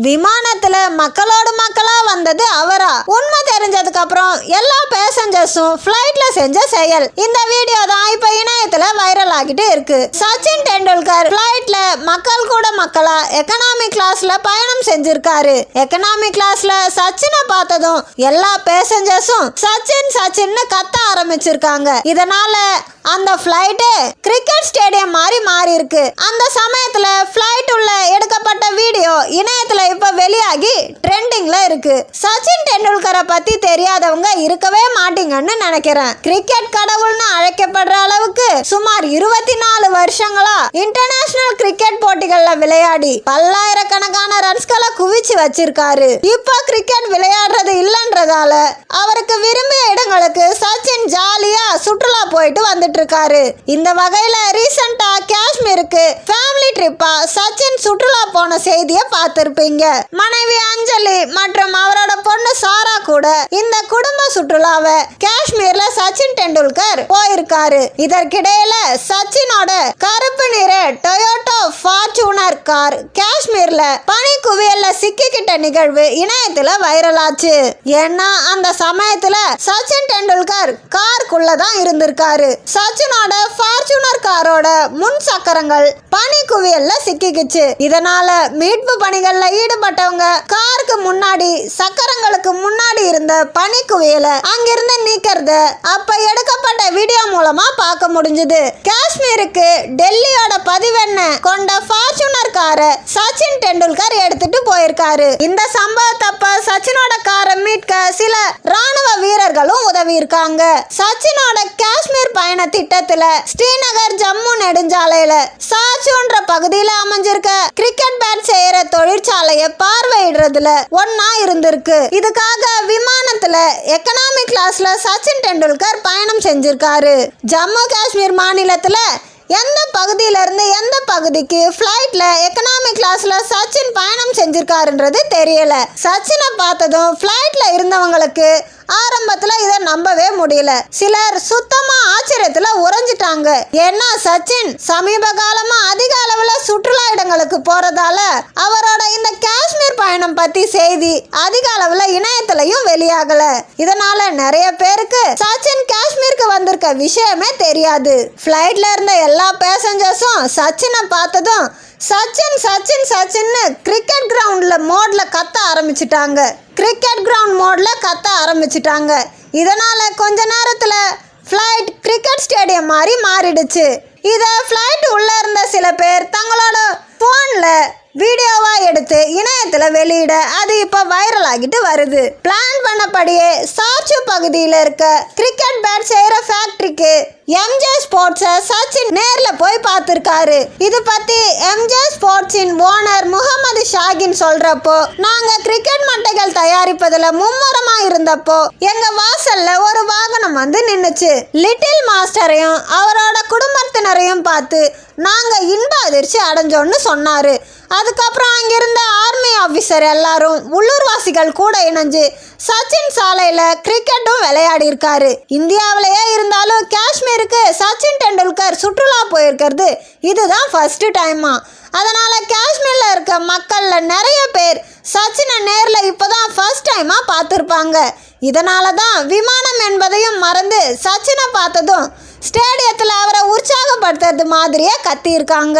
விமானத்துல மக்களோடு மக்களா வந்தது அவரா? உண்மை தெரிஞ்சதுக்கு அப்புறம் எல்லா பேசஞ்சர்ஸும் ஃபிளைட்ல செஞ்ச செயல். இந்த வீடியோ தான் இப்ப இணையத்துல வைரல் ஆகிட்டு இருக்கு. சச்சின் டெண்டுல்கர் ஃபிளைட்ல மக்கள் கூட மக்களா எக்கனாமி கிளாஸ்ல பயணம் செஞ்சிருக்காரு. எக்கனாமி கிளாஸ்ல சச்சினை பார்த்ததும் எல்லா பேசஞ்சர்ஸும் சச்சின் சச்சின்னு கத்த ஆரம்பிச்சிருக்காங்க. இதனால அந்த ஃபிளைட்டே கிரிக்கெட் ஸ்டேடியம் மாறி இருக்கு. அந்த சமயத்துல ஃபிளைட் உள்ள எடுக்கப்பட்ட வீடியோ இணையத்துல இப்ப வெளியாகி ட்ரெண்டிங்ல இருக்கு. சச்சின் டெண்டுல்கரை பத்தி தெரியாதவங்க இருக்கவே மாட்டீங்கன்னு நினைக்கிறேன். கிரிக்கெட் கடவுள்னு அழைக்கப்படுற அளவுக்கு சுமார் 24 வருஷங்களா இன்டர்நேஷனல் கிரிக்கெட் போட்டிகள்ல விளையாடி பல்லாயிரக்கணக்கான ரன்ஸ்களை குவிச்சு வச்சிருக்காரு. இப்ப கிரிக்கெட் விளையாடுறது இல்லன்றதால அவருக்கு விரும்பிய இடங்களுக்கு சச்சின் ஜாலியா சுற்றுலா போயிட்டு வந்துட்டு இருக்காரு. இந்த வகையில ரீசெண்டா காஷ்மீருக்கு ஃபேமிலி ட்ரிப்பா சச்சின் சுற்றுலா போன செய்தியை பார்த்திருப்பீங்க. மனைவி அஞ்சலி மற்றும் அவரோட பொண்ணு சாரா கூட இந்த குடும்ப சுற்றுலாவை காஷ்மீர்ல சச்சின் டெண்டுல்கர் போயிருக்காரு. இதற்கிடையில சச்சினோட கருப்பு நிற டொயோட்டா ஃபார்ச்சூனர் கார் காஷ்மீர்ல பனி குவியல்ல சிக்கிக்கிட்ட நிகழ்வு இணையத்துல வைரல் ஆச்சு. ஏன்னா அந்த சமயத்துல சச்சின் டெண்டுல்கர் காருக்குள்ளதான் இருந்திருக்காரு. சச்சினோட ஃபார்ச்சூனர் காரோட முன் சக்கரங்கள் பனி குவியல்ல சிக்கிக்குச்சு. இதனால மீட்பு பணிகள்ல ஈடுபட்டவங்க காருக்கு முன்னாடி சக்கரங்களுக்கு முன்னாடி இருந்த பனி குவியலை அங்கிருந்து நீக்கிறத அப்ப எடுக்கப்பட்ட வீடியோ மூலமா பார்க்க முடிஞ்சது. காஷ்மீருக்கு டெல்லியோட பதிவெண்ண கொண்ட ஃபார்ச்சூனர் காரை சச்சின் டெண்டுல்கர் எடுத்துட்டு போயிருக்காரு. இந்த சம்பவத்தப்ப சச்சினோட காரை மீட்க சில ராணுவ வீரர்களும் உதவி இருக்காங்க. சச்சினோட காஷ்மீர் பயண திட்டத்துல ஸ்ரீநகர் ஜம்மு நெடுஞ்சாலையில சாச்சூன்ற பகுதியில அமைஞ்சிருக்க கிரிக்கெட் பேட் செய்யற தொழிற்சாலையை பார்வையிடுறதுல ஒன்னா இருந்திருக்கு. இதுக்காக விமானத்துல எக்கனாமி கிளாஸ்ல சச்சின் டெண்டுல்கர் பயணம் செஞ்சிருக்காரு. ஜம்மு காஷ்மீர் மாநிலத்துல எந்த பகுதியில இருந்து எந்த பகுதிக்கு ஃபிளைட்ல எக்கனாமி கிளாஸ்ல சச்சின் பயணம் செஞ்சிருக்காருன்றது தெரியல. சச்சினை பார்த்ததும் ஃபிளைட்ல இருந்தவங்களுக்கு ஆரம்பத்துல இதை நம்பவே முடியல. சிலர் சுத்தமா ஆச்சரியத்துல உறைஞ்சிட்டாங்க. ஏன்னா சச்சின் சமீப காலமா அதிக அளவுல சுற்றுலா இடங்களுக்கு போறதால அவரோட இந்த காஷ்மீர் பயணம் பத்தி செய்தி அதிக அளவுல இணையத்திலையும் வெளியாகல. இதனால நிறைய பேருக்கு சச்சின் காஷ்மீருக்கு வந்திருக்க விஷயமே தெரியாது. ஃபிளைட்ல இருந்த எல்லா பேசஞ்சர்ஸும் சச்சினை பார்த்ததும் சச்சின் சச்சின் சச்சின்னு கிரிக்கெட் கிரவுண்ட்ல மோட்ல கத்த ஆரம்பிச்சிட்டாங்க. கிரிக்கெட் கிரவுண்ட் மோட்ல கத்த ஆரம்பிச்சிட்டாங்க. இதனால கொஞ்ச நேரத்துல ஃபிளைட் கிரிக்கெட் ஸ்டேடியம் மாறிடுச்சு. இதை ஃபிளைட் உள்ள இருந்த சில பேர் தங்களோட போன்ல வீடியோவா எடுத்து இணையத்துல வெளியிட அது இப்ப வைரல் ஆகிட்டு வருது. பிளான் பண்ணபடியே சார்ச்சு பகுதியில் இருக்க கிரிக்கெட் பேட் செய்யற ஃபேக்டரிக்கு எம்ஜே ஸ்போர்ட்ஸை சச்சின் நேர்ல போய் பார்த்திருக்காரு. இது பத்தி எம்ஜே ஸ்போர்ட்ஸின் ஓனர் முகமது ஷாகின் சொல்றப்போ, நாங்க கிரிக்கெட் மட்டைகள் தயாரிப்பதுல மும்முரமா இருந்தப்போ எங்க வாசல்ல ஒரு வாகனம் வந்து நின்னுச்சு. லிட்டில் மாஸ்டரையும் அவரோட குடும்பத்தினரையும் பார்த்து நாங்க இன்ப அதிர்ச்சி அடைஞ்சோன்னு சொன்னாரு. அதுக்கப்புறம் அங்கிருந்த ஆர்மி ஆஃபீஸர் எல்லாரும் உள்ளூர்வாசிகள் கூட இணைஞ்சு சச்சின் சாலையில கிரிக்கெட்டும் விளையாடி இருக்காரு. இந்தியாவிலேயே இருந்தாலும் காஷ்மீருக்கு சச்சின் டெண்டுல்கர் சுற்றுலா போயிருக்கிறது இதுதான் ஃபர்ஸ்ட் டைமா. அதனால காஷ்மீர்ல இருக்க மக்கள்ல நிறைய பேர் சச்சினை நேர்ல இப்பதான் ஃபர்ஸ்ட் டைமா பார்த்திருப்பாங்க. இதனால தான் விமானம் என்பதையும் மறந்து சச்சினை பார்த்ததும் ஸ்டேடியத்தில் அவரை உற்சாகப்படுத்துறது மாதிரியே கத்தியிருக்காங்க.